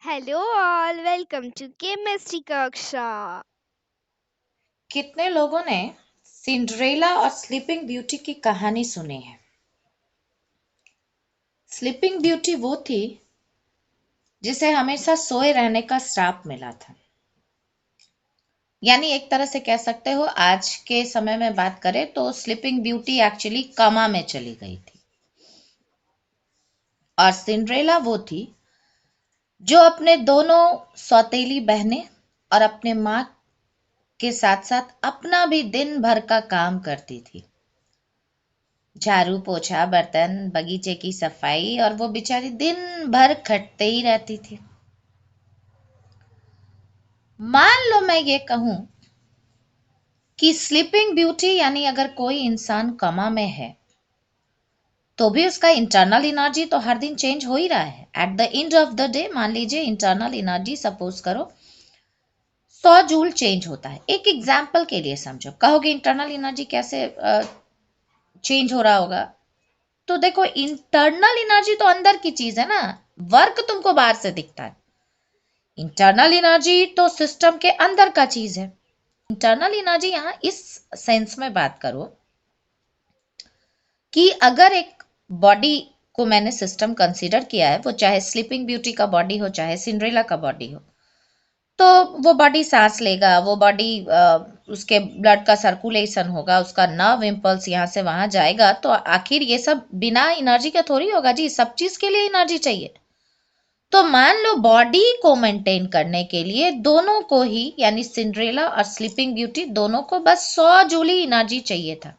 Hello all, welcome to chemistry कक्षा। कितने लोगों ने सिंड्रेला और स्लीपिंग ब्यूटी की कहानी सुनी है। स्लीपिंग ब्यूटी वो थी जिसे हमेशा सोए रहने का श्राप मिला था। यानी एक तरह से कह सकते हो, आज के समय में बात करें तो स्लीपिंग ब्यूटी एक्चुअली कमा में चली गई थी और सिंड्रेला वो थी जो अपने दोनों सौतेली बहनें और अपने माँ के साथ साथ अपना भी दिन भर का काम करती थी। झाड़ू पोछा, बर्तन, बगीचे की सफाई, और वो बेचारी दिन भर खटते ही रहती थी। मान लो मैं ये कहूं कि स्लीपिंग ब्यूटी यानी अगर कोई इंसान कमा में है तो भी उसका इंटरनल एनर्जी तो हर दिन चेंज हो ही रहा है। At the end of the day मान लीजिए इंटरनल एनर्जी सपोज करो 100 जूल चेंज होता है। एक एग्जाम्पल के लिए समझो, कहोगे इंटरनल एनर्जी कैसे चेंज हो रहा होगा? तो देखो, इंटरनल एनर्जी तो अंदर की चीज है ना, वर्क तुमको बाहर से दिखता है। इंटरनल एनर्जी तो सिस्टम के अंदर का चीज है। इंटरनल एनर्जी यहां इस सेंस में बात करो कि अगर एक बॉडी को मैंने सिस्टम कंसीडर किया है, वो चाहे स्लीपिंग ब्यूटी का बॉडी हो चाहे सिंड्रेला का बॉडी हो, तो वो बॉडी सांस लेगा, वो बॉडी उसके ब्लड का सर्कुलेशन होगा, उसका नर्व इम्पल्स यहाँ से वहां जाएगा, तो आखिर ये सब बिना एनर्जी के थोड़ी होगा जी। सब चीज के लिए एनर्जी चाहिए। तो मान लो बॉडी को मेंटेन करने के लिए दोनों को ही, यानी सिंड्रेला और स्लीपिंग ब्यूटी दोनों को बस 100 जूली एनर्जी चाहिए था।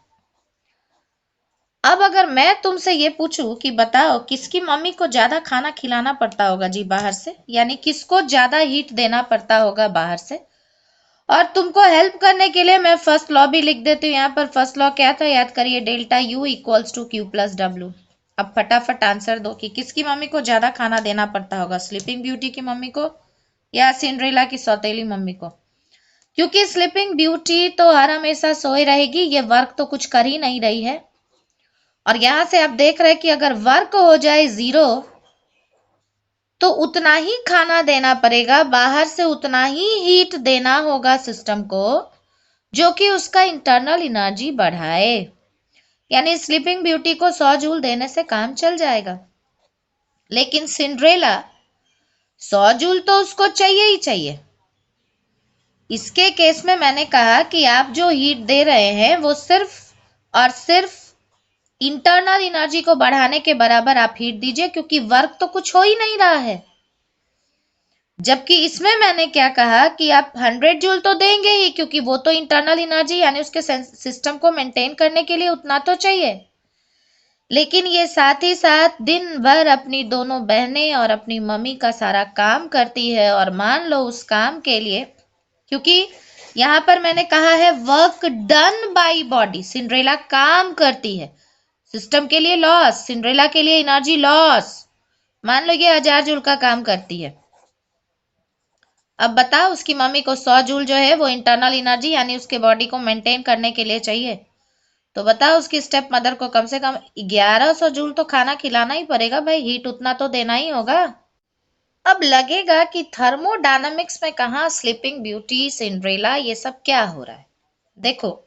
अब अगर मैं तुमसे ये पूछूं कि बताओ किसकी मम्मी को ज्यादा खाना खिलाना पड़ता होगा जी बाहर से, यानी किसको ज्यादा हीट देना पड़ता होगा बाहर से, और तुमको हेल्प करने के लिए मैं फर्स्ट लॉ भी लिख देती हूँ। यहाँ पर फर्स्ट लॉ क्या था, याद करिए, delta U equals to Q plus W. अब फटाफट आंसर दो कि किसकी मम्मी को ज्यादा खाना देना पड़ता होगा, स्लीपिंग ब्यूटी की मम्मी को या सिंड्रेला की सौतेली मम्मी को? क्योंकि स्लीपिंग ब्यूटी तो हर हमेशा सोए रहेगी, ये वर्क तो कुछ कर ही नहीं रही है। और यहां से आप देख रहे हैं कि अगर वर्क हो जाए जीरो तो उतना ही खाना देना पड़ेगा, बाहर से उतना ही हीट देना होगा सिस्टम को, जो कि उसका इंटरनल एनर्जी बढ़ाए। यानी स्लीपिंग ब्यूटी को 100 जूल देने से काम चल जाएगा, लेकिन सिंड्रेला 100 जूल तो उसको चाहिए ही चाहिए। इसके केस में मैंने कहा कि आप जो हीट दे रहे हैं वो सिर्फ और सिर्फ इंटरनल एनर्जी को बढ़ाने के बराबर आप हीट दीजिए, क्योंकि वर्क तो कुछ हो ही नहीं रहा है। जबकि इसमें मैंने क्या कहा कि आप 100 जूल तो देंगे ही, क्योंकि वो तो इंटरनल एनर्जी यानी उसके सिस्टम को मेंटेन करने के लिए उतना तो चाहिए। लेकिन ये साथ ही साथ दिन भर अपनी दोनों बहनें और अपनी मम्मी का सारा काम करती है, और मान लो उस काम के लिए, क्योंकि यहां पर मैंने कहा है work done by body, Cinderella काम करती है, सिस्टम के लिए लॉस, सिंड्रेला के लिए एनर्जी लॉस। मान लो ये 1000 जूल का काम करती है। अब बताओ उसकी मम्मी को 100 जूल जो है वो इंटरनल एनर्जी यानी उसके बॉडी को मेंटेन करने के लिए चाहिए। तो बताओ उसकी स्टेप मदर को कम से कम 1100 जूल तो खाना खिलाना ही पड़ेगा भाई, हीट उतना तो देना ही होगा। अब लगेगा कि थर्मोडायनामिक्स में कहा स्लीपिंग ब्यूटी, सिंड्रेला, ये सब क्या हो रहा है। देखो,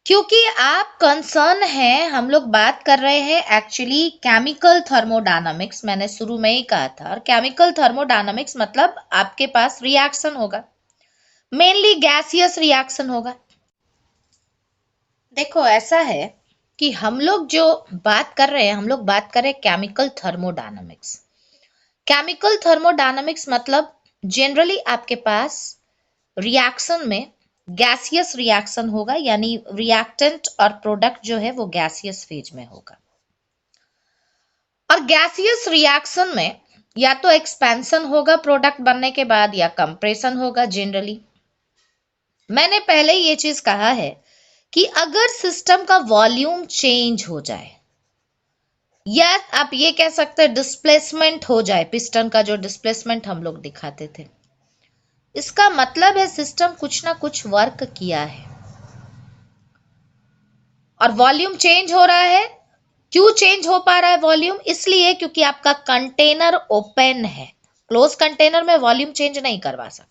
क्योंकि आप कंसर्न है, हम लोग बात कर रहे हैं एक्चुअली केमिकल थर्मोडायनामिक्स, मैंने शुरू में ही कहा था। और केमिकल थर्मोडायनामिक्स मतलब आपके पास रिएक्शन होगा, मेनली गैसियस रिएक्शन होगा। देखो ऐसा है कि हम लोग जो बात कर रहे हैं, हम लोग बात कर रहे हैं केमिकल थर्मोडायनामिक्स। केमिकल थर्मोडायनामिक्स मतलब जनरली आपके पास रिएक्शन में गैसियस रिएक्शन होगा, यानी रिएक्टेंट और प्रोडक्ट जो है वो गैसियस फेज में होगा। और गैसियस रिएक्शन में या तो एक्सपेंशन होगा प्रोडक्ट बनने के बाद, या कंप्रेशन होगा जनरली। मैंने पहले ये चीज कहा है कि अगर सिस्टम का वॉल्यूम चेंज हो जाए, या आप ये कह सकते हैं डिस्प्लेसमेंट हो जाए, पिस्टन का जो डिस्प्लेसमेंट हम लोग दिखाते थे, इसका मतलब है सिस्टम कुछ ना कुछ वर्क किया है। और वॉल्यूम चेंज हो रहा है, क्यों चेंज हो पा रहा है वॉल्यूम? इसलिए क्योंकि आपका कंटेनर ओपन है। क्लोज कंटेनर में वॉल्यूम चेंज नहीं करवा सकते।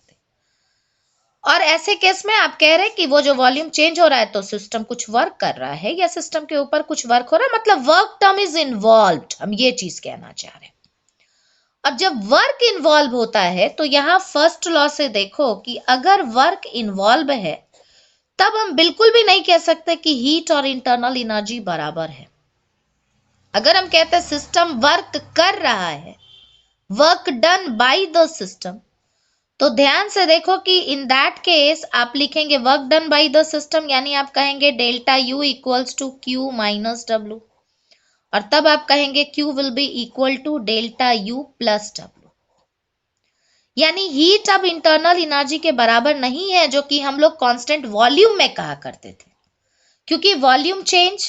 और ऐसे केस में आप कह रहे हैं कि वो जो वॉल्यूम चेंज हो रहा है तो सिस्टम कुछ वर्क कर रहा है या सिस्टम के ऊपर कुछ वर्क हो रहा है, मतलब वर्क टर्म इज इन्वॉल्व्ड, हम ये चीज कहना चाह रहे हैं। अब जब वर्क इन्वॉल्व होता है तो यहां फर्स्ट लॉ से देखो कि अगर वर्क इन्वॉल्व है तब हम बिल्कुल भी नहीं कह सकते कि हीट और इंटरनल एनर्जी बराबर है। अगर हम कहते हैं सिस्टम वर्क कर रहा है, work done by the system, तो ध्यान से देखो कि इन दैट केस आप लिखेंगे work done by the system, यानी आप कहेंगे delta U equals to Q minus W, और तब आप कहेंगे Q will be equal to delta U plus W. यानी हीट अब इंटरनल एनर्जी के बराबर नहीं है, जो कि हम लोग कांस्टेंट वॉल्यूम में कहा करते थे, क्योंकि वॉल्यूम चेंज,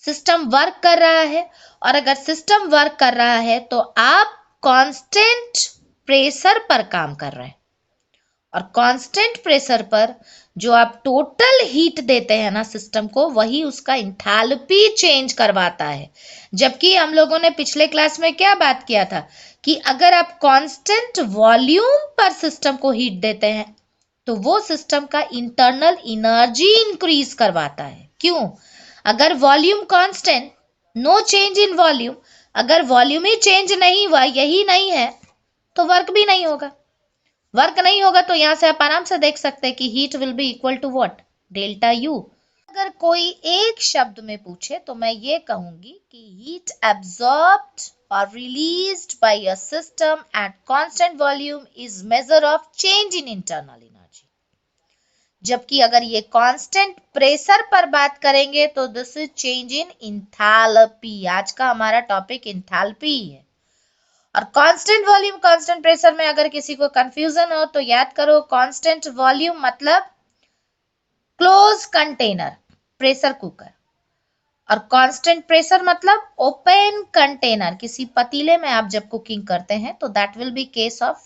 सिस्टम वर्क कर रहा है, और अगर सिस्टम वर्क कर रहा है तो आप कांस्टेंट प्रेशर पर काम कर रहे हैं, और कांस्टेंट प्रेशर पर जो आप टोटल हीट देते हैं ना सिस्टम को, वही उसका इंथैल्पी चेंज करवाता है। जबकि हम लोगों ने पिछले क्लास में क्या बात किया था कि अगर आप कांस्टेंट वॉल्यूम पर सिस्टम को हीट देते हैं तो वो सिस्टम का इंटरनल एनर्जी इंक्रीज करवाता है। क्यों? अगर volume constant, no change in volume, अगर वॉल्यूम ही चेंज नहीं हुआ, यही नहीं है, तो वर्क भी नहीं होगा। वर्क नहीं होगा तो यहां से आप आराम से देख सकते हैं कि heat will be equal to what, delta U. अगर कोई एक शब्द में पूछे तो मैं ये कहूंगी कि हीट एब्जॉर्ब्ड और released bye a system at constant volume is measure of change in internal energy. जबकि अगर ये कांस्टेंट प्रेशर पर बात करेंगे तो this is change in enthalpy. आज का हमारा टॉपिक इंथैल्पी है। और कांस्टेंट वॉल्यूम कांस्टेंट प्रेशर में अगर किसी को कंफ्यूजन हो तो याद करो, कांस्टेंट वॉल्यूम मतलब क्लोज कंटेनर, प्रेशर कुकर, और कांस्टेंट प्रेशर मतलब ओपन कंटेनर, किसी पतीले में आप जब कुकिंग करते हैं तो that will be case of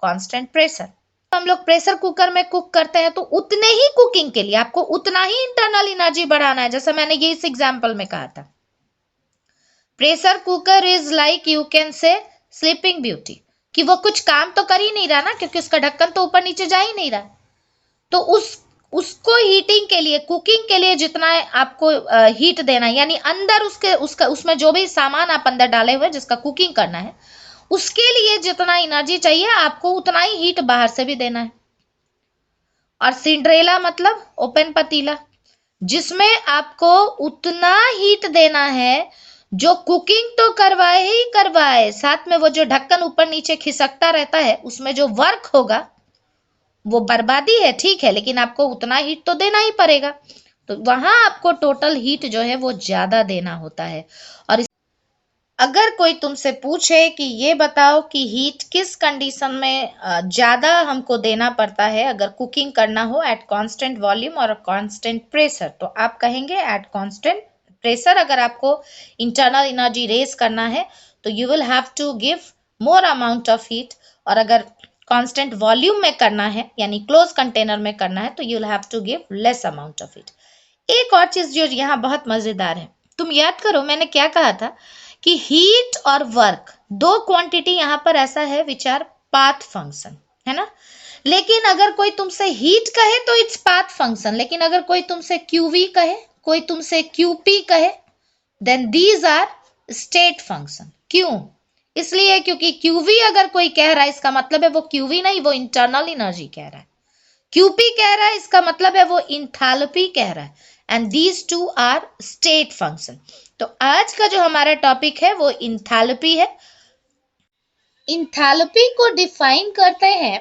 constant pressure. हम लोग प्रेशर कुकर में कुक करते हैं तो उतने ही कुकिंग के लिए आपको उतना ही इंटरनल एनर्जी बढ़ाना है, जैसा मैंने ये इस एग्जांपल में कहा था। Pressure cooker is like you can say sleeping beauty, कि वो कुछ काम तो कर ही नहीं रहा ना, क्योंकि उसका ढक्कन तो ऊपर नीचे जा ही नहीं रहा। तो उसको हीटिंग के लिए, कुकिंग के लिए जितना आपको हीट देना है, यानी अंदर उसमें जो भी सामान आप अंदर डाले हुए जिसका कुकिंग करना है, उसके लिए जितना एनर्जी चाहिए आपको उतना ही हीट बाहर से भी देना है। और सिंड्रेला मतलब ओपन पतीला, जिसमें आपको उतना हीट देना है जो कुकिंग तो करवाए ही करवाए, साथ में वो जो ढक्कन ऊपर नीचे खिसकता रहता है उसमें जो वर्क होगा वो बर्बादी है, ठीक है, लेकिन आपको उतना हीट तो देना ही पड़ेगा। तो वहां आपको टोटल हीट जो है वो ज्यादा देना होता है। और अगर कोई तुमसे पूछे कि ये बताओ कि हीट किस कंडीशन में ज्यादा हमको देना पड़ता है अगर कुकिंग करना हो एट कांस्टेंट वॉल्यूम और कांस्टेंट प्रेशर, तो आप कहेंगे एट कांस्टेंट प्रेशर अगर आपको इंटरनल एनर्जी रेज करना है तो you will have to give more amount of heat, और अगर कांस्टेंट वॉल्यूम में करना है यानी क्लोज कंटेनर में करना है तो you will have to give less amount of heat. एक और चीज जो यहाँ बहुत मजेदार है, तुम याद करो मैंने क्या कहा था कि हीट और वर्क दो क्वांटिटी यहाँ पर ऐसा है विच आर पाथ फंक्शन, है ना। लेकिन अगर कोई तुमसे हीट कहे तो इट्स पाथ फंक्शन, लेकिन अगर कोई तुमसे क्यूवी कहे, कोई तुमसे क्यूपी कहे, then these are state function. क्यों? इसलिए क्योंकि क्यूवी अगर कोई कह रहा है इसका मतलब है वो क्यूवी नहीं, वो इंटरनल एनर्जी कह रहा है। क्यूपी कह रहा है इसका मतलब है वो इंथैल्पी कह रहा है, and these two are state function. तो आज का जो हमारा टॉपिक है वो इंथैल्पी है। इंथैल्पी को डिफाइन करते हैं,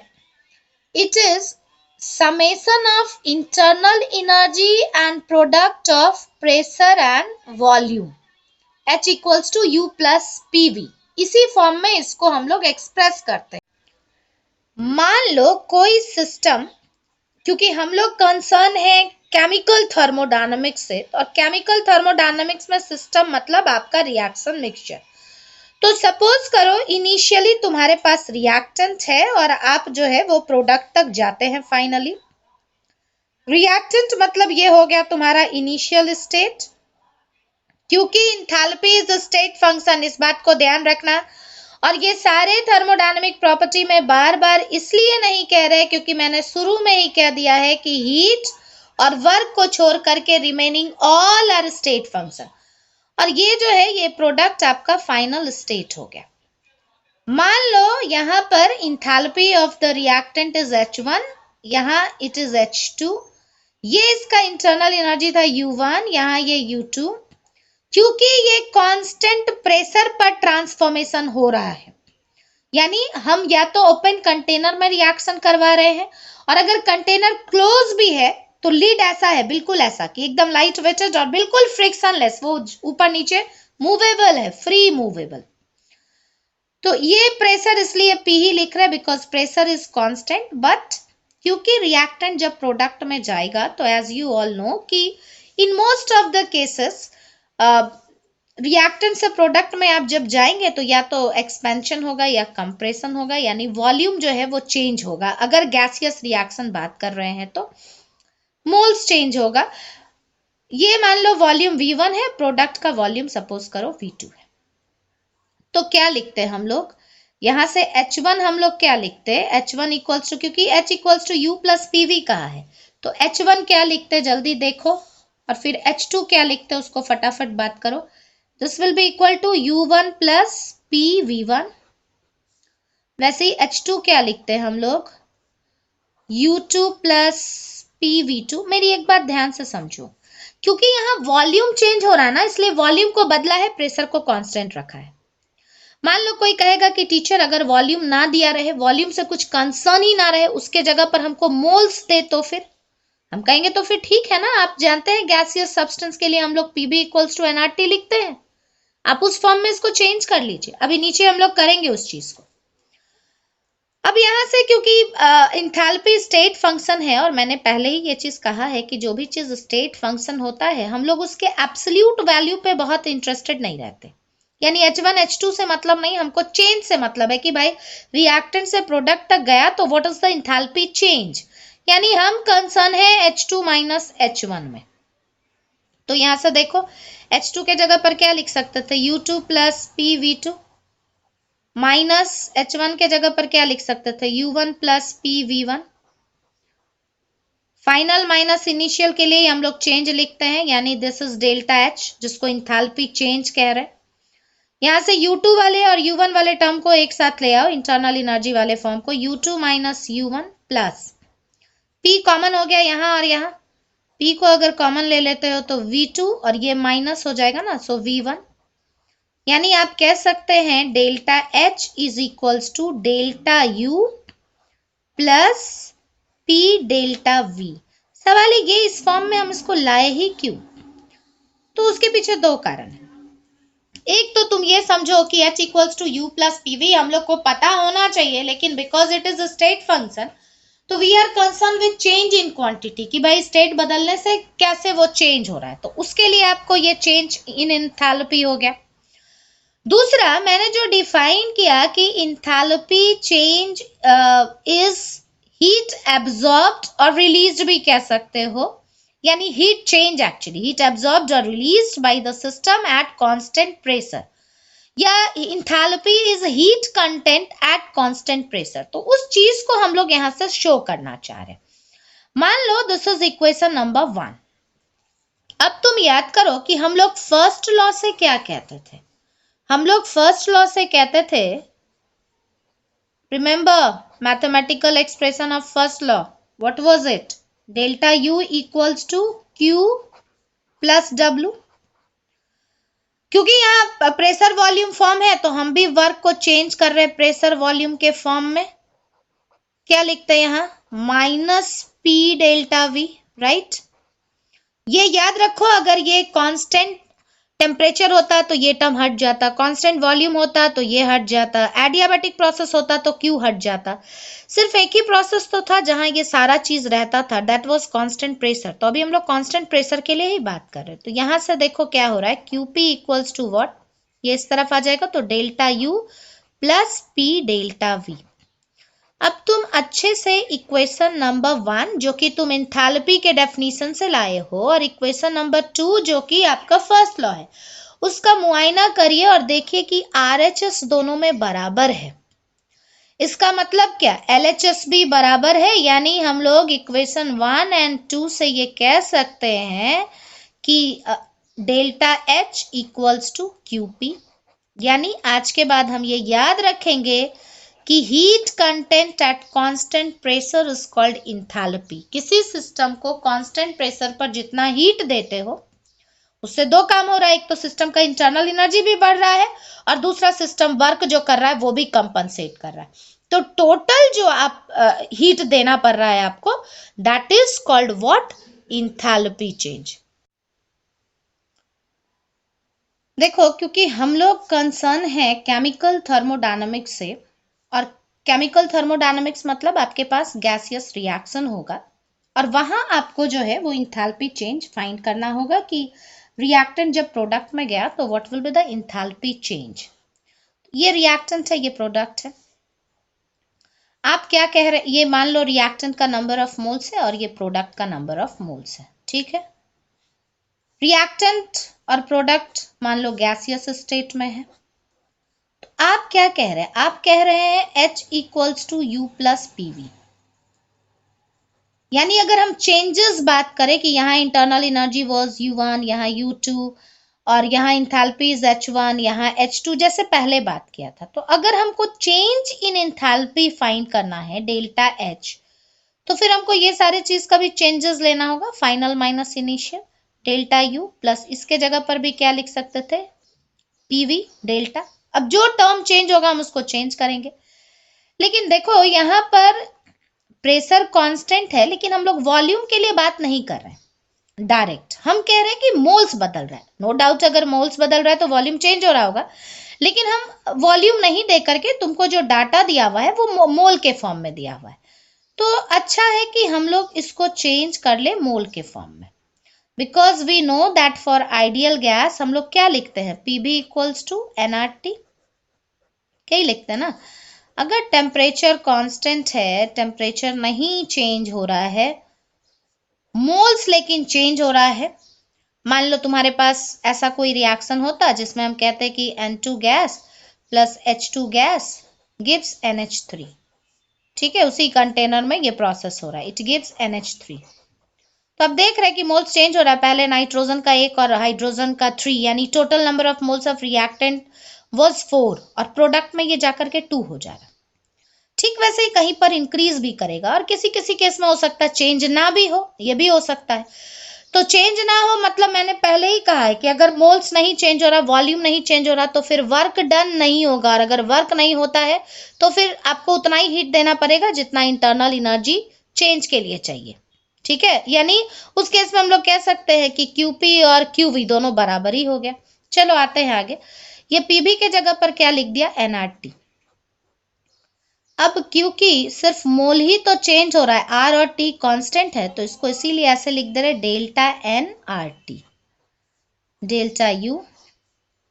it is summation of internal energy and product of pressure and volume H equals to U plus PV। इसी फॉर्म में इसको हम लोग एक्सप्रेस करते हैं। मान लो कोई सिस्टम, क्योंकि हम लोग कंसर्न है केमिकल थर्मोडायनामिक्स से, और केमिकल थर्मोडायनामिक्स में सिस्टम मतलब आपका रिएक्शन मिक्सचर। तो सपोज करो इनिशियली तुम्हारे पास रिएक्टेंट है और आप जो है वो प्रोडक्ट तक जाते हैं फाइनली। रिएक्टेंट मतलब ये हो गया तुम्हारा इनिशियल स्टेट, क्योंकि enthalpy is a state function, इस बात को ध्यान रखना। और ये सारे थर्मोडायनेमिक प्रॉपर्टी में बार बार इसलिए नहीं कह रहे क्योंकि मैंने शुरू में ही कह दिया है कि हीट और वर्क को छोड़ करके remaining all are state function, और ये जो है ये प्रोडक्ट आपका फाइनल स्टेट हो गया। मान लो यहाँ पर enthalpy of the reactant is H1, यहाँ इट इज H2, ये इसका इंटरनल एनर्जी था U1, यहाँ ये U2। क्योंकि ये कांस्टेंट प्रेशर पर ट्रांसफॉर्मेशन हो रहा है, यानी हम या तो ओपन कंटेनर में रिएक्शन करवा रहे हैं, और अगर कंटेनर क्लोज भी है तो लिड ऐसा है, बिल्कुल ऐसा कि एकदम लाइट वेटेड और बिल्कुल फ्रिक्शनलेस, वो ऊपर नीचे मूवेबल है, फ्री मूवेबल। तो ये प्रेशर इसलिए P ही लिख रहे हैं because pressure is constant, but क्योंकि रिएक्टेंट जब प्रोडक्ट में जाएगा तो एज यू ऑल नो कि in most of the cases reactant से प्रोडक्ट में आप जब जाएंगे तो या तो एक्सपेंशन होगा या कंप्रेशन होगा, यानी वॉल्यूम जो है वो चेंज होगा। अगर गैसियस रिएक्शन बात कर रहे हैं तो मोल्स चेंज होगा। ये मान लो वॉल्यूम V1 है, प्रोडक्ट का वॉल्यूम सपोज करो V2 है, तो क्या लिखते हैं हम लोग यहां से H1 हम लोग क्या लिखते हैं, H1 इक्वल्स टू, क्योंकि H equals to U plus PV कहा है, तो H1 क्या लिखते हैं जल्दी देखो, और फिर H2 क्या लिखते हैं उसको फटाफट बात करो। This will be equal to U1 plus PV1। वैसे ही H2 क्या लिखते हैं हम लोग, U2 प्लस PV2। मेरी एक बात ध्यान से समझो, क्योंकि यहाँ वॉल्यूम चेंज हो रहा है ना, इसलिए वॉल्यूम को बदला है, प्रेशर को कांस्टेंट रखा है। मान लो कोई कहेगा कि टीचर अगर वॉल्यूम ना दिया रहे, वॉल्यूम से कुछ कंसर्न ही ना रहे, उसके जगह पर हमको मोल्स दे, तो फिर हम कहेंगे तो फिर ठीक है ना, आप जानते हैं गैसियस सब्सटेंस के लिए हम लोग PB इक्वल्स टू nRT लिखते हैं, आप उस फॉर्म में इसको चेंज कर लीजिए, अभी नीचे हम लोग करेंगे उस चीज को। अब यहाँ से क्योंकि इंथैल्पी स्टेट फंक्शन है, और मैंने पहले ही ये चीज कहा है कि जो भी चीज स्टेट फंक्शन होता है हम लोग उसके एब्सोल्यूट वैल्यू पे बहुत इंटरेस्टेड नहीं रहते, यानी H1 H2 से मतलब नहीं, हमको चेंज से मतलब है कि भाई रिएक्टेंट से प्रोडक्ट तक गया तो what is the enthalpy change, यानी हम कंसर्न है H2 माइनस H1 में। तो यहां से देखो H2 के जगह पर क्या लिख सकते थे, U2 plus PV2, minus H1 के जगह पर क्या लिख सकते थे, U1 plus PV1। Final minus initial के लिए हम लोग चेंज लिखते हैं, यानी दिस इज डेल्टा H, जिसको इंथैल्पी चेंज कह रहे हैं। यहाँ से U2 वाले और U1 वाले टर्म को एक साथ ले आओ, इंटरनल एनर्जी वाले फॉर्म को, U2 minus U1 plus P common हो गया यहाँ और यहाँ, P को अगर कॉमन ले लेते हो तो V2 और ये माइनस हो जाएगा ना, सो V1, यानी आप कह सकते हैं delta H is equals to delta U plus P delta V। सवाल ये इस फॉर्म में हम इसको लाए ही क्यों, तो उसके पीछे दो कारण है। एक तो तुम ये समझो कि H equals to U plus PV हम लोग को पता होना चाहिए, लेकिन because it is a state function तो we are concern with change in quantity, कि भाई स्टेट बदलने से कैसे वो चेंज हो रहा है, तो उसके लिए आपको ये चेंज इन इंथैल्पी हो गया। दूसरा, मैंने जो डिफाइन किया कि enthalpy change is heat absorbed और रिलीज्ड भी कह सकते हो, यानी heat change actually heat absorbed और released by the system at constant pressure, या enthalpy is heat content at constant pressure. तो उस चीज को हम लोग यहां से शो करना चाह रहे हैं। मान लो दिस इज इक्वेशन नंबर 1। अब तुम याद करो कि हम लोग फर्स्ट लॉ से क्या कहते थे, हम लोग फर्स्ट लॉ से कहते थे, remember mathematical expression of first law, what was it, delta U equals to Q plus W। क्योंकि यहाँ प्रेशर वॉल्यूम फॉर्म है तो हम भी वर्क को चेंज कर रहे हैं प्रेशर वॉल्यूम के फॉर्म में, क्या लिखते हैं यहाँ, minus P delta V, right. ये याद रखो, अगर ये कांस्टेंट टेम्परेचर होता तो ये टर्म हट जाता, कांस्टेंट वॉल्यूम होता तो ये हट जाता, एडियाबैटिक प्रोसेस होता तो Q हट जाता। सिर्फ एक ही प्रोसेस तो था जहां ये सारा चीज रहता था, दैट वाज कांस्टेंट प्रेशर। तो अभी हम लोग कांस्टेंट प्रेशर के लिए ही बात कर रहे हैं। तो यहां से देखो क्या हो रहा है, QP इक्वल्स टू व्हाट, ये इस तरफ आ जाएगा तो delta U plus P delta V। अब तुम अच्छे से इक्वेशन नंबर 1 जो कि तुम इंथैल्पी के डेफिनेशन से लाए हो, और इक्वेशन नंबर 2 जो कि आपका फर्स्ट लॉ है, उसका मुआयना करिए और देखिए कि RHS दोनों में बराबर है। इसका मतलब क्या, LHS भी बराबर है, यानी हम लोग इक्वेशन 1 और 2 से ये कह सकते हैं कि delta H equals to QP। यानी आज के बाद हम ये याद रखेंगे कि heat content at constant pressure is called enthalpy. किसी सिस्टम को कांस्टेंट प्रेशर पर जितना हीट देते हो उससे दो काम हो रहा है, एक तो सिस्टम का इंटरनल एनर्जी भी बढ़ रहा है और दूसरा सिस्टम वर्क जो कर रहा है वो भी कंपनसेट कर रहा है। तो टोटल जो आप हीट देना पड़ रहा है आपको, that is called what, enthalpy change. देखो, क्योंकि हम लोग कंसर्न है केमिकल थर्मोडायनामिक्स से, और केमिकल थर्मोडायनामिक्स मतलब आपके पास गैसियस रिएक्शन होगा और वहां आपको जो है वो इंथैल्पी चेंज फाइंड करना होगा कि रिएक्टेंट जब प्रोडक्ट में गया तो what will be the enthalpy change. ये रिएक्टेंट है, ये प्रोडक्ट है। आप क्या कह रहे हैं, ये मान लो रिएक्टेंट का नंबर ऑफ मोल्स है और ये प्रोडक्ट का नंबर ऑफ मोल्स है, ठीक है। रिएक्टेंट और प्रोडक्ट मान लो गैसियस स्टेट में है, तो आप क्या कह रहे हैं, आप कह रहे हैं H equals to U plus PV। यानी अगर हम चेंजेस बात करें कि यहाँ इंटरनल एनर्जी वाज U1, यहाँ U2 और यहाँ इंथैल्पी इज H1, यहाँ H2, जैसे पहले बात किया था, तो अगर हमको चेंज इन इंथैल्पी फाइंड करना है डेल्टा H, तो फिर हमको ये सारे चीज का भी चेंजेस लेना होगा, final minus initial delta U plus इसके जगह पर भी क्या लिख सकते थे, PV डेल्टा। अब जो टर्म चेंज होगा हम उसको चेंज करेंगे। लेकिन देखो यहाँ पर प्रेशर कांस्टेंट है, लेकिन हम लोग वॉल्यूम के लिए बात नहीं कर रहे हैं डायरेक्ट, हम कह रहे हैं कि मोल्स बदल रहा है। नो डाउट अगर मोल्स बदल रहा है तो वॉल्यूम चेंज हो रहा होगा, लेकिन हम वॉल्यूम नहीं दे करके तुमको जो डाटा दिया हुआ है वो मोल के फॉर्म में दिया हुआ है। तो अच्छा है कि हम लोग इसको चेंज कर ले मोल के फॉर्म में, because we know that for ideal gas हम लोग क्या लिखते हैं, PB इक्वल्स टू nRT, क्या ही लिखते हैं ना। अगर टेम्परेचर कांस्टेंट है, टेम्परेचर नहीं चेंज हो रहा है, मोल्स लेकिन चेंज हो रहा है, मान लो तुम्हारे पास ऐसा कोई रिएक्शन होता जिसमें हम कहते हैं कि N2 gas plus H2 gas gives NH3, ठीक है, उसी कंटेनर में ये प्रोसेस हो रहा है, इट गिव्स NH3। तो अब देख रहे हैं कि मोल्स चेंज हो रहा है, पहले नाइट्रोजन का 1 और हाइड्रोजन का 3, यानी total number of moles of reactant was 4 और प्रोडक्ट में ये जाकर के 2 हो जा रहा है। ठीक वैसे ही कहीं पर इंक्रीज भी करेगा और किसी किसी केस में हो सकता है चेंज ना भी हो, ये भी हो सकता है। तो चेंज ना हो मतलब मैंने पहले ही कहा है कि अगर मोल्स नहीं चेंज हो रहा, वॉल्यूम नहीं चेंज हो रहा, तो फिर वर्क डन नहीं होगा, और अगर वर्क नहीं होता है तो फिर आपको उतना ही हीट देना पड़ेगा जितना इंटरनल एनर्जी चेंज के लिए चाहिए, ठीक है। यानी उस केस में हम लोग कह सकते हैं कि QP और QV दोनों बराबर ही हो गया। चलो आते हैं आगे, ये PB के जगह पर क्या लिख दिया, nRT। अब क्योंकि सिर्फ मोल ही तो चेंज हो रहा है, R और T कांस्टेंट है, तो इसको इसीलिए ऐसे लिख दे रहे delta nRT, delta U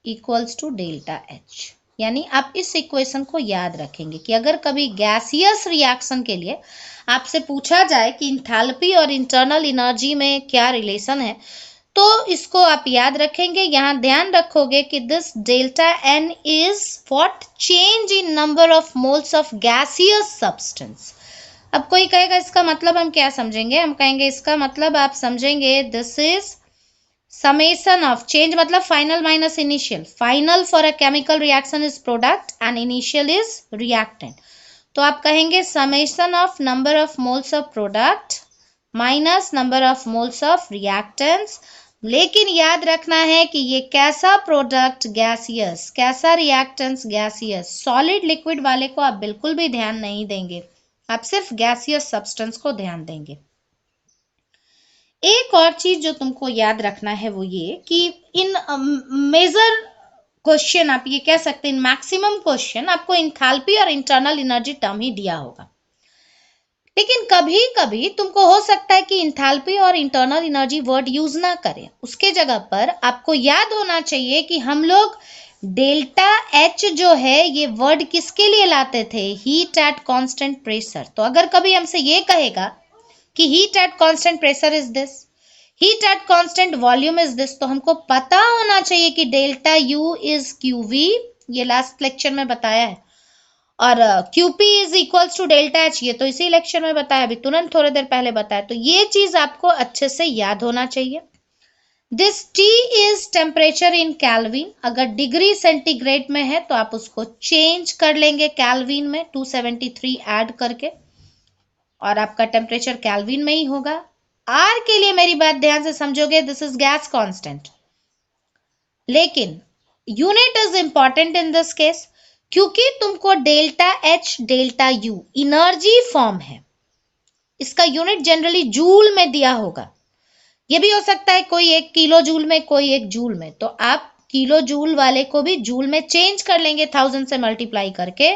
equals to delta H। यानी आप इस इक्वेशन को याद रखेंगे कि अगर कभी गैसियस रिएक्शन के लिए आपसे पूछा जाए कि इंथैल्पी और इंटरनल एनर्जी में क्या रिलेशन है, तो इसको आप याद रखेंगे। यहाँ ध्यान रखोगे कि this delta N is what, change in number of moles of gaseous substance. अब कोई कहेगा इसका मतलब हम क्या समझेंगे, हम कहेंगे इसका मतलब आप समझेंगे this is summation of change मतलब final minus initial, final for a chemical reaction is product and initial is reactant। तो आप कहेंगे summation of number of moles of product minus number of moles of reactants। लेकिन याद रखना है कि ये कैसा प्रोडक्ट गैसियस, कैसा रिएक्टेंट्स गैसियस, सॉलिड लिक्विड वाले को आप बिल्कुल भी ध्यान नहीं देंगे, आप सिर्फ गैसियस सब्सटेंस को ध्यान देंगे। एक और चीज जो तुमको याद रखना है वो ये कि इन मेजर क्वेश्चन, आप ये कह सकते हैं इन मैक्सिमम क्वेश्चन, आपको इंथैल्पी और इंटरनल एनर्जी टर्म ही दिया होगा, लेकिन कभी कभी तुमको हो सकता है कि इंथैल्पी और इंटरनल एनर्जी वर्ड यूज ना करें, उसके जगह पर आपको याद होना चाहिए कि हम लोग डेल्टा H जो है ये वर्ड किसके लिए लाते थे, हीट एट कांस्टेंट प्रेशर। तो अगर कभी हमसे ये कहेगा कि heat at constant pressure is this, heat at constant volume is this, तो हमको पता होना चाहिए कि डेल्टा यू इज क्यूवी, ये लास्ट लेक्चर में बताया है, और QP is equals to delta H, ये तो इसी लेक्चर में बताया, अभी तुरंत थोड़ी देर पहले बताया, तो ये चीज आपको अच्छे से याद होना चाहिए। This T is temperature in Kelvin, अगर डिग्री सेंटीग्रेड में है तो आप उसको चेंज कर लेंगे कैल्विन में 273 ऐड करके, और आपका टेम्परेचर कैल्विन में ही होगा। आर के लिए मेरी बात ध्यान से समझोगे, दिस इज गैस कांस्टेंट, लेकिन unit is important in this case, क्योंकि तुमको delta H delta U energy form है, इसका यूनिट जनरली जूल में दिया होगा, ये भी हो सकता है कोई 1 किलो जूल में, कोई 1 जूल में, तो आप किलो जूल वाले को भी जूल में चेंज कर लेंगे 1000 से मल्टीप्लाई करके,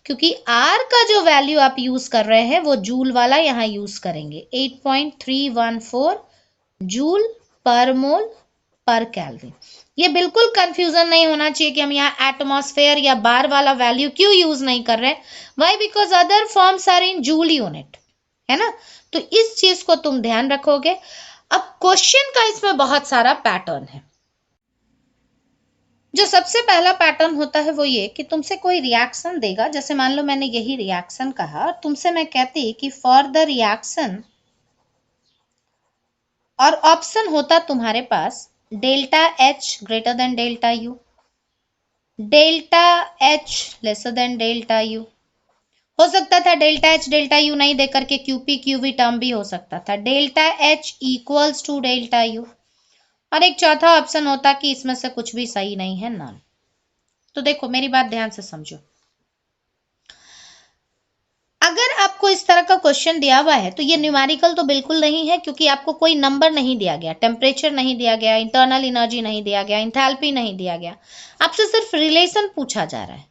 क्योंकि आर का जो वैल्यू आप यूज कर रहे हैं वो जूल वाला यहाँ यूज करेंगे, 8.314 जूल पर मोल पर केल्विन। ये बिल्कुल कंफ्यूजन नहीं होना चाहिए कि हम यहाँ एटमॉस्फेयर या बार वाला वैल्यू क्यों यूज नहीं कर रहे, why, because other forms are in joule unit, है ना, तो इस चीज को तुम ध्यान रखोगे। अब क्वेश्चन का इसमें बहुत सारा पैटर्न है। जो सबसे पहला पैटर्न होता है वो ये कि तुमसे कोई रिएक्शन देगा, जैसे मान लो मैंने यही रिएक्शन कहा और तुमसे मैं कहती कि फॉर द रिएक्शन, और ऑप्शन होता तुम्हारे पास delta H greater than delta U, delta H lesser than delta U, हो सकता था डेल्टा एच डेल्टा यू नहीं देकर के क्यूपी क्यूवी टर्म भी हो सकता था, delta H equals to delta U, और एक चौथा ऑप्शन होता कि इसमें से कुछ भी सही नहीं है, नॉन। तो देखो मेरी बात ध्यान से समझो, अगर आपको इस तरह का क्वेश्चन दिया हुआ है तो ये न्यूमेरिकल तो बिल्कुल नहीं है, क्योंकि आपको कोई नंबर नहीं दिया गया, टेम्परेचर नहीं दिया गया, इंटरनल एनर्जी नहीं दिया गया, इंथैल्पी नहीं दिया गया, आपसे सिर्फ रिलेशन पूछा जा रहा है।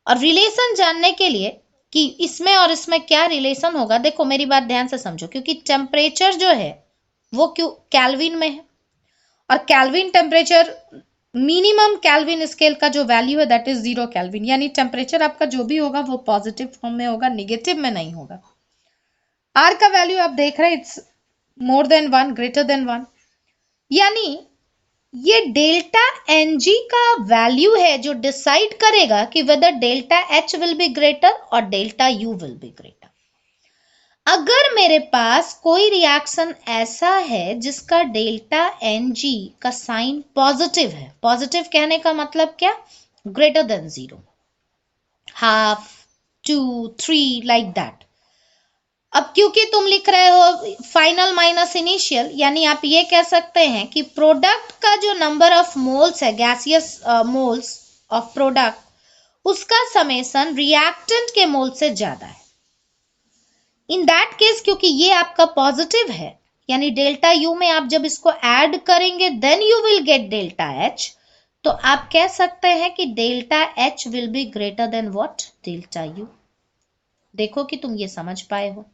और रिलेशन जानने के लिए कि इसमें और इसमें क्या रिलेशन होगा, देखो मेरी बात ध्यान से समझो, क्योंकि टेम्परेचर जो है वो क्यों कैल्विन में है, और Kelvin temperature minimum Kelvin scale का जो वैल्यू है दैट इज 0 कैल्विन, यानी टेम्परेचर आपका जो भी होगा वो पॉजिटिव फॉर्म में होगा, निगेटिव में नहीं होगा। आर का वैल्यू आप देख रहे हैं, it's more than 1, greater than 1, यानी ये डेल्टा एन जी का वैल्यू है जो डिसाइड करेगा कि whether delta H will be greater और delta U will be greater. अगर मेरे पास कोई रिएक्शन ऐसा है जिसका डेल्टा एन जी का साइन पॉजिटिव है, पॉजिटिव कहने का मतलब क्या, greater than 0, half, 2, 3 like that. अब क्योंकि तुम लिख रहे हो फाइनल माइनस इनिशियल, यानी आप ये कह सकते हैं कि प्रोडक्ट का जो नंबर ऑफ मोल्स है, गैसियस मोल्स ऑफ प्रोडक्ट, उसका समेशन रिएक्टेंट के मोल से ज्यादा है। इन दैट केस क्योंकि ये आपका पॉजिटिव है, यानी डेल्टा यू में आप जब इसको ऐड करेंगे then you will get delta H, तो आप कह सकते हैं कि delta H will be greater than what, delta U. देखो कि तुम ये समझ पाए हो।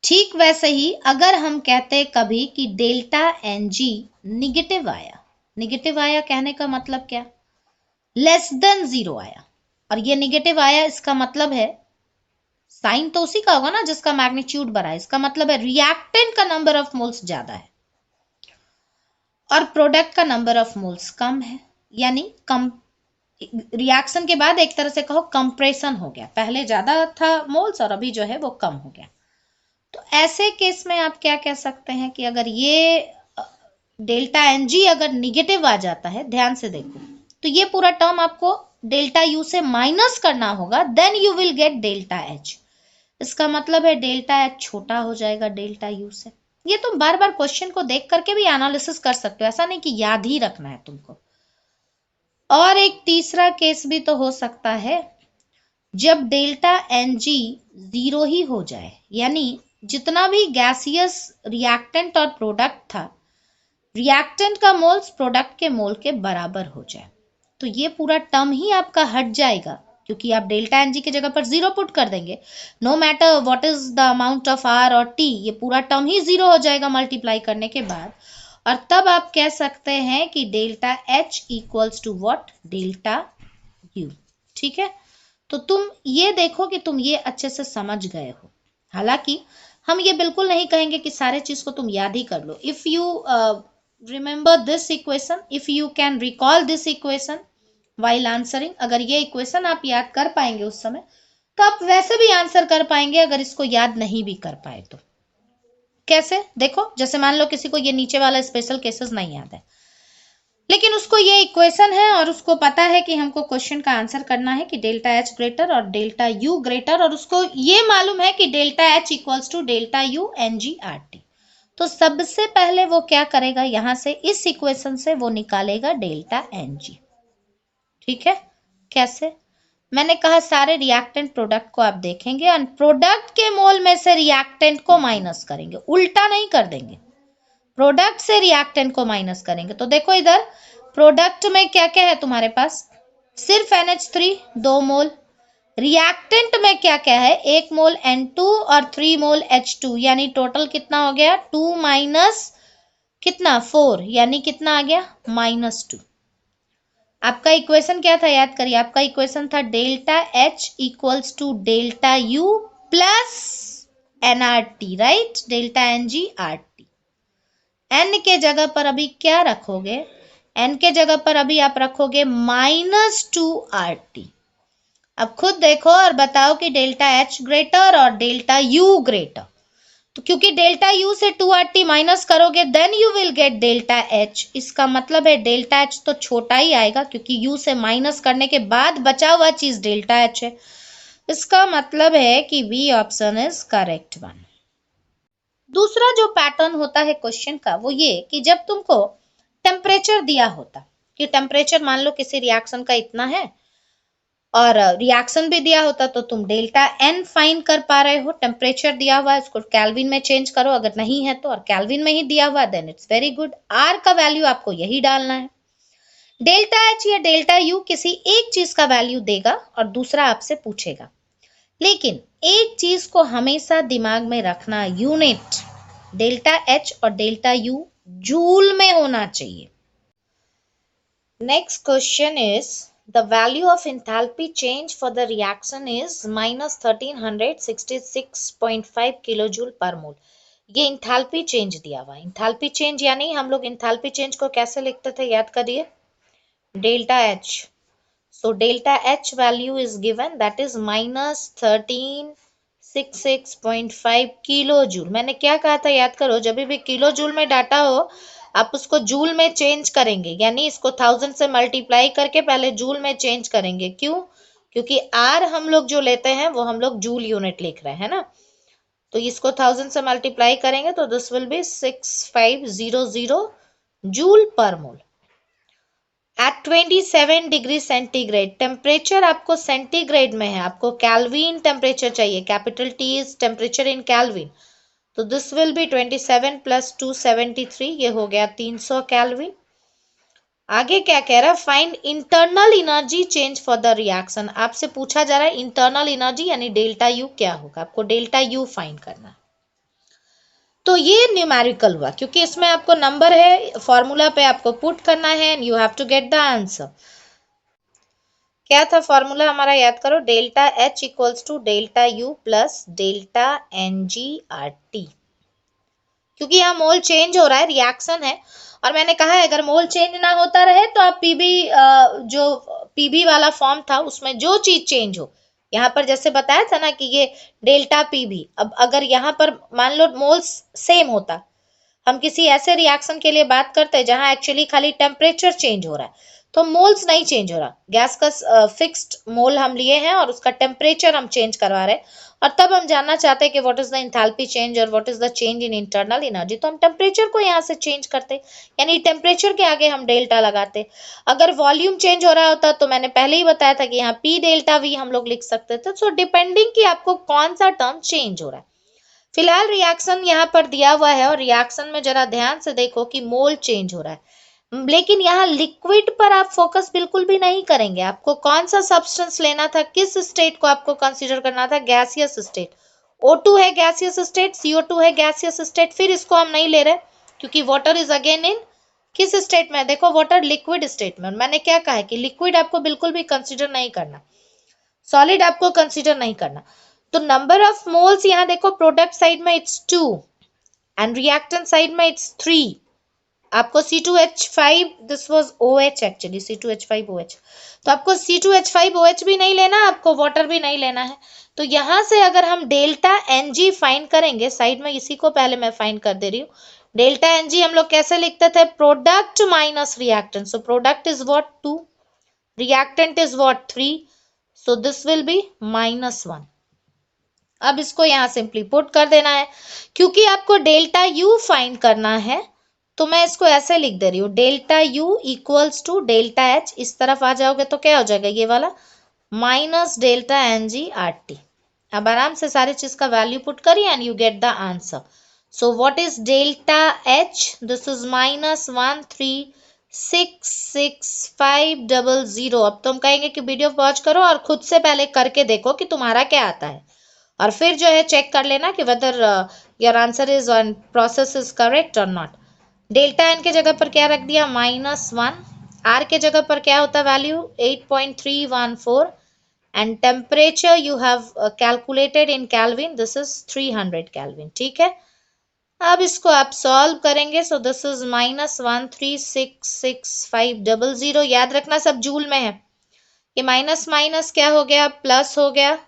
ठीक वैसे ही अगर हम कहते कभी कि डेल्टा एन जी निगेटिव आया, निगेटिव आया कहने का मतलब क्या, लेस देन 0 आया, और ये निगेटिव आया इसका मतलब है साइन तो उसी का होगा ना जिसका मैग्नीट्यूड बड़ा है, इसका मतलब है रिएक्टेंट का नंबर ऑफ मोल्स ज्यादा है और प्रोडक्ट का नंबर ऑफ मोल्स कम है, यानी कम रिएक्शन के बाद एक तरह से कहो कंप्रेशन हो गया, पहले ज्यादा था मोल्स और अभी जो है वो कम हो गया। तो ऐसे केस में आप क्या कह सकते हैं कि अगर ये डेल्टा एन जी अगर निगेटिव आ जाता है, ध्यान से देखो, तो ये पूरा टर्म आपको डेल्टा यू से माइनस करना होगा, then you will get delta H. इसका मतलब है डेल्टा एच छोटा हो जाएगा डेल्टा यू से। ये तुम बार बार क्वेश्चन को देख करके भी एनालिसिस कर सकते हो, ऐसा नहीं कि याद ही रखना है तुमको। और एक तीसरा केस भी तो हो सकता है जब डेल्टा एन जी 0 ही हो जाए, यानी जितना भी गैसियस रिएक्टेंट और प्रोडक्ट था, रिएक्टेंट का मोल्स प्रोडक्ट के मोल के बराबर हो जाए, तो ये पूरा टर्म ही आपका हट जाएगा, क्योंकि आप डेल्टा एन जी की जगह पर 0 पुट कर देंगे, no matter what is the amount of R और टी, ये पूरा टर्म ही 0 हो जाएगा मल्टीप्लाई करने के बाद, और तब आप कह सकते हैं कि delta H equals to what, delta U. ठीक है, तो तुम ये देखो कि तुम ये अच्छे से समझ गए हो। हालांकि हम ये बिल्कुल नहीं कहेंगे कि सारे चीज को तुम याद ही कर लो. If you remember this equation, if you can recall this equation while answering, अगर ये इक्वेशन आप याद कर पाएंगे उस समय, तो आप वैसे भी आंसर कर पाएंगे अगर इसको याद नहीं भी कर पाए तो. कैसे? देखो, जैसे मान लो किसी को ये नीचे वाला स्पेशल केसेस नहीं याद है, लेकिन उसको ये इक्वेशन है और उसको पता है कि हमको क्वेश्चन का आंसर करना है कि डेल्टा एच ग्रेटर और डेल्टा यू ग्रेटर, और उसको ये मालूम है कि delta H equals to delta U N G R T. तो सबसे पहले वो क्या करेगा, यहां से इस इक्वेशन से वो निकालेगा डेल्टा एन जी. ठीक है? कैसे? मैंने कहा सारे रिएक्टेंट प्रोडक्ट को आप देखेंगे और प्रोडक्ट के मोल में से रिएक्टेंट को माइनस करेंगे, उल्टा नहीं कर देंगे, प्रोडक्ट से रिएक्टेंट को माइनस करेंगे. तो देखो इधर प्रोडक्ट में क्या क्या है तुम्हारे पास, सिर्फ NH3 2 मोल, रिएक्टेंट में क्या क्या है, 1 मोल N2 और 3 मोल H2, यानी टोटल कितना हो गया, 2 माइनस कितना 4, यानी कितना आ गया -2. आपका इक्वेशन क्या था, याद करिए, आपका इक्वेशन था delta H equals to delta U plus NRT, right, delta NGRT. N के जगह पर अभी क्या रखोगे, N के जगह पर अभी आप रखोगे -2RT. अब खुद देखो और बताओ कि डेल्टा H ग्रेटर और डेल्टा U ग्रेटर, तो क्योंकि डेल्टा U से 2RT माइनस करोगे then you will get delta H. इसका मतलब है डेल्टा H तो छोटा ही आएगा क्योंकि U से माइनस करने के बाद बचा हुआ चीज डेल्टा H है. इसका मतलब है कि B option is correct one. दूसरा जो पैटर्न होता है क्वेश्चन का वो ये कि जब तुमको टेम्परेचर दिया होता कि टेम्परेचर मान लो किसी रिएक्शन का इतना है और रिएक्शन भी दिया होता तो तुम डेल्टा एन फाइंड कर पा रहे हो, टेम्परेचर दिया हुआ है उसको केल्विन में चेंज करो, अगर नहीं है तो, और केल्विन में ही दिया हुआ then it's very good. R का वैल्यू आपको यही डालना है. डेल्टा एच या डेल्टा यू किसी एक चीज का वैल्यू देगा और दूसरा आपसे पूछेगा, लेकिन एक चीज को हमेशा दिमाग में रखना, यूनिट डेल्टा एच और डेल्टा यू जूल में होना चाहिए. Next question is the value of enthalpy change for the reaction is minus 1366.5 kilojoule per mole. ये enthalpy change दिया हुआ है. enthalpy change यानी हम लोग enthalpy change को कैसे लिखते थे, याद करिए, delta H. so delta H value is given that is minus 1366.5 kilojoule. मैंने क्या कहा था, याद करो, जब भी किलोजूल में डाटा हो आप उसको जूल में चेंज करेंगे, यानी इसको 1000 से मल्टीप्लाई करके पहले जूल में चेंज करेंगे. क्यों? क्योंकि आर हम लोग जो लेते हैं वो हम लोग जूल यूनिट लिख रहे हैं ना, तो इसको 1000 से मल्टीप्लाई करेंगे तो दिस विल बी 6500 जूल पर मोल एट 27 डिग्री सेंटीग्रेड. टेम्परेचर आपको सेंटीग्रेड में है, आपको केल्विन टेम्परेचर चाहिए, capital T is temperature in kelvin, तो दिस विल बी 27 प्लस 273, ये हो गया 300 केल्विन. आगे क्या कह रहा है, find internal energy change for the reaction. आपसे पूछा जा रहा है इंटरनल एनर्जी यानी डेल्टा यू क्या होगा, आपको डेल्टा यू फाइंड करना है. तो ये न्यूमेरिकल हुआ क्योंकि इसमें आपको नंबर है, फॉर्मूला पे आपको पुट करना है and you have to get the answer. क्या था फॉर्मूला हमारा, याद करो, delta H equals to delta U plus delta N G R T. क्योंकि यहाँ मोल चेंज हो रहा है, रिएक्शन है, और मैंने कहा है अगर मोल चेंज ना होता रहे तो आप पीबी जो पीबी वाला फॉर्म था उसमें जो चीज चेंज हो, यहाँ पर जैसे बताया था ना कि ये डेल्टा पीबी, अब अगर यहाँ पर मान लो मोल सेम होता, हम किसी ऐसे रिएक्शन के लिए बात करते हैं जहां एक्चुअली खाली टेम्परेचर चेंज हो रहा है तो मोल्स नहीं चेंज हो रहा, गैस का फिक्स्ड मोल हम लिए हैं और उसका टेम्परेचर हम चेंज करवा रहे हैं, और तब हम जानना चाहते हैं कि what is the enthalpy change और what is the change in internal energy, तो हम टेम्परेचर को यहाँ से चेंज करते, यानी टेम्परेचर के आगे हम डेल्टा लगाते. अगर वॉल्यूम चेंज हो रहा होता तो मैंने पहले ही बताया था कि यहाँ पी डेल्टा वी हम लोग लिख सकते थे. सो डिपेंडिंग कि आपको कौन सा टर्म चेंज हो रहा है. फिलहाल रिएक्शन यहाँ पर दिया हुआ है और रिएक्शन में जरा ध्यान से देखो कि मोल चेंज हो रहा है, लेकिन यहाँ लिक्विड पर आप फोकस बिल्कुल भी नहीं करेंगे. आपको कौन सा सब्सटेंस लेना था, किस स्टेट को आपको कंसीडर करना था, गैसियस स्टेट. O2 है गैसियस स्टेट, CO2 है गैसियस स्टेट, फिर इसको हम नहीं ले रहे क्योंकि वाटर इज अगेन इन किस स्टेट में, देखो वाटर लिक्विड स्टेट में. मैंने क्या कहा कि लिक्विड आपको बिल्कुल भी कंसीडर नहीं करना, सॉलिड आपको कंसीडर नहीं करना. तो नंबर ऑफ मोल्स यहाँ देखो, प्रोडक्ट साइड में इट्स 2 एंड रिएक्टेंट साइड में इट्स 3। आपको C2H5, this was OH actually, C2H5OH, तो आपको C2H5OH भी नहीं लेना, आपको वाटर भी नहीं लेना है। तो यहां से अगर हम डेल्टा Ng फाइंड करेंगे, साइड में इसी को पहले मैं फाइंड कर दे रही हूँ। डेल्टा Ng हम लोग कैसे लिखते थे, product minus reactant, so product is what 2, reactant is what 3, so this will B -1। अब इसको यहाँ सिंपली पुट कर देना है, क्योंकि आपको डेल्टा U फाइंड करना है, तो मैं इसको ऐसे लिख दे रही हूँ, delta U equals to delta H, इस तरफ आ जाओगे तो क्या हो जाएगा ये वाला, माइनस डेल्टा NG/RT। अब आराम से सारी चीज का वैल्यू पुट करिए and you get the answer. So what is delta H, this is -1366500। अब तुम कहेंगे कि वीडियो पॉज करो और खुद से पहले करके देखो कि तुम्हारा क्या आता है, और फिर जो है चेक कर लेना कि whether your answer is on process is correct और नॉट। डेल्टा एन के जगह पर क्या रख दिया, -1, आर के जगह पर क्या होता value 8.314, and temperature you have calculated in kelvin, this is 300 kelvin. ठीक है, अब इसको आप सॉल्व करेंगे, सो दिस इज -1366500। याद रखना सब जूल में है, ये माइनस माइनस क्या हो गया, प्लस हो गया,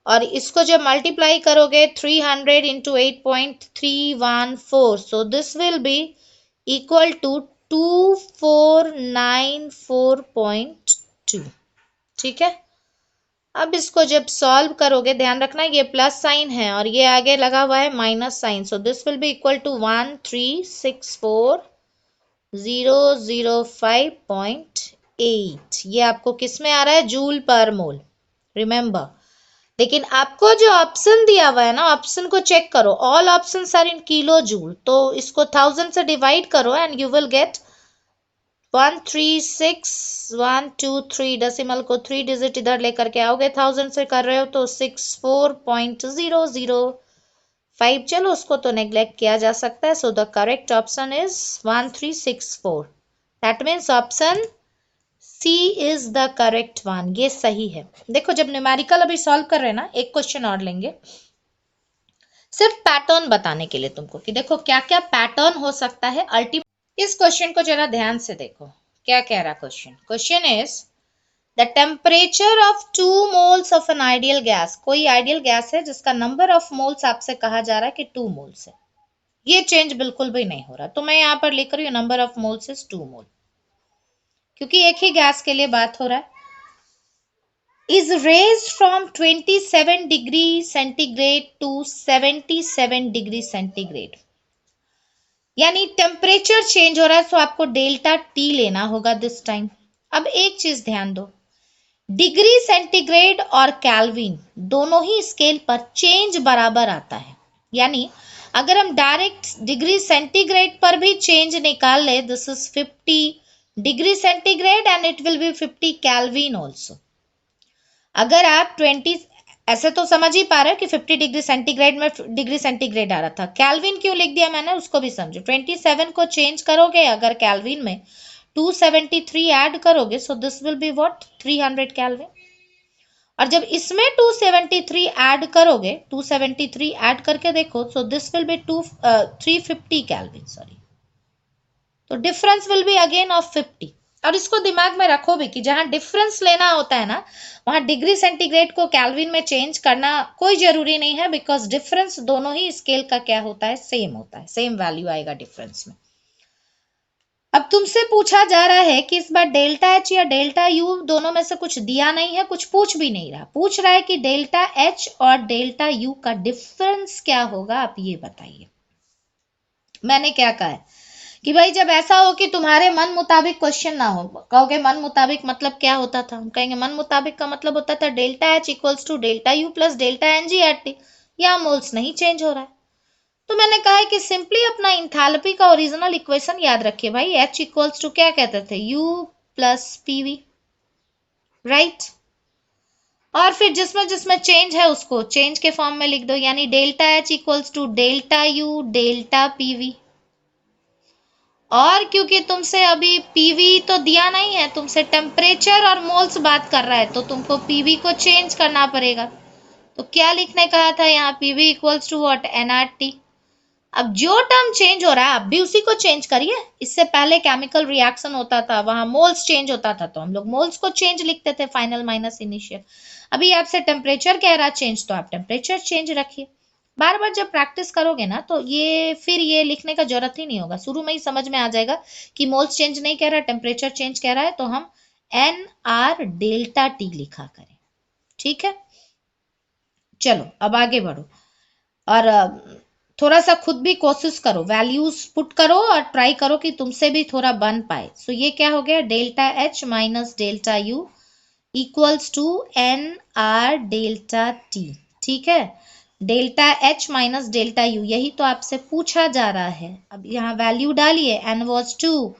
और इसको जब मल्टीप्लाई करोगे 300 into 8.314, so this will be equal to 2494.2। ठीक है, अब इसको जब सॉल्व करोगे, ध्यान रखना ये प्लस साइन है और ये आगे लगा हुआ है minus sign, so this will be equal to 1364005.8। ये आपको किस में आ रहा है, जूल पर मोल, रिमेंबर। लेकिन आपको जो ऑप्शन दिया हुआ है ना, ऑप्शन को चेक करो, all options are in kilo joule, तो इसको 1000 से डिवाइड करो and you will get 136,123, decimal को 3 डिजिट इधर लेकर के आओगे, 1000 से कर रहे हो तो 64.005, चलो उसको तो नेग्लेक्ट किया जा सकता है। So the correct option is 1364, that means option C is the correct one, ये सही है। देखो जब न्यूमेरिकल अभी सॉल्व कर रहे हैं ना, एक क्वेश्चन और लेंगे सिर्फ पैटर्न बताने के लिए तुमको, कि देखो क्या क्या पैटर्न हो सकता है अल्टीमेट। इस क्वेश्चन को जरा ध्यान से देखो, क्या कह रहा question, question is the temperature of 2 moles of an ideal gas, कोई आइडियल गैस है जिसका नंबर ऑफ मोल्स आपसे कहा जा रहा है कि 2 मोल्स है, ये चेंज बिल्कुल भी नहीं हो रहा, तो मैं यहाँ पर लिख रही हूँ नंबर ऑफ मोल्स इज 2 मोल, क्योंकि एक ही गैस के लिए बात हो रहा है। is raised from 27 degree centigrade to 77 degree centigrade, यानी टेम्परेचर चेंज हो रहा है, तो आपको डेल्टा टी लेना होगा दिस टाइम। अब एक चीज ध्यान दो, डिग्री सेंटीग्रेड और केल्विन दोनों ही स्केल पर चेंज बराबर आता है, यानी अगर हम डायरेक्ट डिग्री सेंटीग्रेड पर भी चेंज निकाल ले, this is 50 degree centigrade and it will be 50 kelvin also. अगर आप 20, ऐसे तो समझ ही पा रहे हो कि 50 डिग्री सेंटीग्रेड में डिग्री सेंटीग्रेड आ रहा था, केल्विन क्यों लिख दिया मैंने उसको भी समझो। 27 को चेंज करोगे अगर केल्विन में, 273 ऐड करोगे, सो this will be what 300 kelvin, और जब इसमें 273 ऐड करोगे, 273 ऐड करके देखो, so this will be 350 kelvin, sorry, तो difference will be again of 50। और इसको दिमाग में रखो भी कि जहां डिफरेंस लेना होता है ना, वहां डिग्री सेंटीग्रेड को केल्विन में चेंज करना कोई जरूरी नहीं है, बिकॉज डिफरेंस दोनों ही स्केल का क्या होता है, सेम होता है, सेम वैल्यू आएगा डिफरेंस में। अब तुमसे पूछा जा रहा है कि इस बार डेल्टा एच या डेल्टा यू दोनों में से कुछ दिया नहीं है, कुछ पूछ भी नहीं रहा, पूछ रहा है कि डेल्टा एच और डेल्टा यू का डिफरेंस क्या होगा, आप ये बताइए। मैंने क्या कहा है कि भाई जब ऐसा हो कि तुम्हारे मन मुताबिक क्वेश्चन ना हो, कहोगे मन मुताबिक मतलब क्या होता था, हम कहेंगे मन मुताबिक का मतलब होता था delta H equals to delta U plus delta NG/T, या मोल्स नहीं चेंज हो रहा है। तो मैंने कहा है कि सिंपली अपना इंथैल्पी का ओरिजिनल इक्वेशन याद रखिए भाई, H इक्वल्स टू क्या कहते थे, U प्लस PV, राइट, और फिर जिसमें जिसमें चेंज है उसको चेंज के फॉर्म में लिख दो, यानी delta H equals to delta U delta PV। और क्योंकि तुमसे अभी पीवी तो दिया नहीं है, तुमसे टेम्परेचर और मोल्स बात कर रहा है, तो तुमको पीवी को चेंज करना पड़ेगा, तो क्या लिखने कहा था यहाँ, PV equals to what, NRT. अब जो टर्म चेंज हो रहा है आप भी उसी को चेंज करिए। इससे पहले केमिकल रिएक्शन होता था, वहां मोल्स चेंज होता था, तो हम लोग मोल्स को चेंज लिखते थे, फाइनल माइनस इनिशियल। अभी आपसे टेम्परेचर कह रहा चेंज, तो आप टेम्परेचर चेंज रखिए। बार बार जब प्रैक्टिस करोगे ना तो ये फिर ये लिखने का जरूरत ही नहीं होगा, शुरू में ही समझ में आ जाएगा कि मोल्स चेंज नहीं कह रहा, टेम्परेचर चेंज कह रहा है, तो हम एन आर डेल्टा टी लिखा करें। ठीक है, चलो अब आगे बढ़ो और थोड़ा सा खुद भी कोशिश करो, वैल्यूज पुट करो और ट्राई करो कि तुमसे भी थोड़ा बन पाए। सो ये क्या हो गया, delta H minus delta U equals to N R delta T. ठीक है, delta H minus delta U, यही तो आपसे पूछा जा रहा है। अब यहाँ वैल्यू डालिए, एन वॉज 2,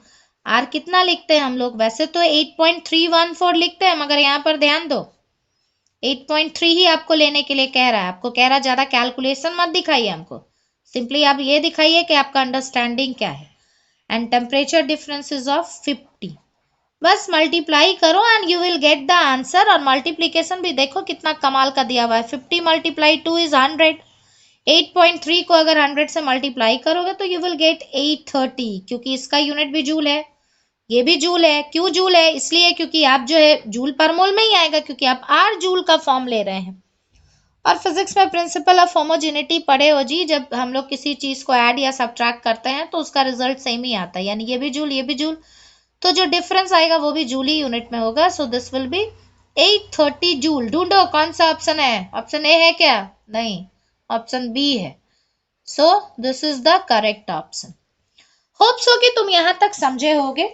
आर कितना लिखते हैं हम लोग, वैसे तो 8.314 लिखते हैं, मगर यहाँ पर ध्यान दो 8.3 ही आपको लेने के लिए कह रहा है। आपको कह रहा है ज्यादा कैलकुलेशन मत दिखाइए हमको, सिंपली आप ये दिखाइए कि आपका अंडरस्टैंडिंग क्या है। And temperature difference is of 50, बस मल्टीप्लाई करो and you will gate the answer. और मल्टीप्लीकेशन भी देखो कितना कमाल का दिया हुआ है, 50 मल्टीप्लाई 2 इज 100। 8.3 को अगर 100 से मल्टीप्लाई करोगे तो यू विल गेट 830, क्योंकि इसका यूनिट भी जूल है, ये भी जूल है। क्यों जूल है, इसलिए क्योंकि आप जो है जूल पर मोल में ही आएगा, क्योंकि आप आर जूल का फॉर्म ले रहे हैं। और फिजिक्स में प्रिंसिपल ऑफ होमोजेनिटी पढ़े हो जी, जब हम लोग किसी चीज को ऐड या सब्ट्रैक्ट करते हैं तो उसका रिजल्ट सेम ही आता है, यानी ये भी जूल ये भी जूल, तो जो डिफरेंस आएगा वो भी जूल ही यूनिट में होगा। सो दिस विल बी 830 जूल। ढूंढो कौन सा ऑप्शन है, ऑप्शन ए है क्या, नहीं, ऑप्शन बी है। So this is the correct option. Hope so कि तुम यहां तक समझे होगे।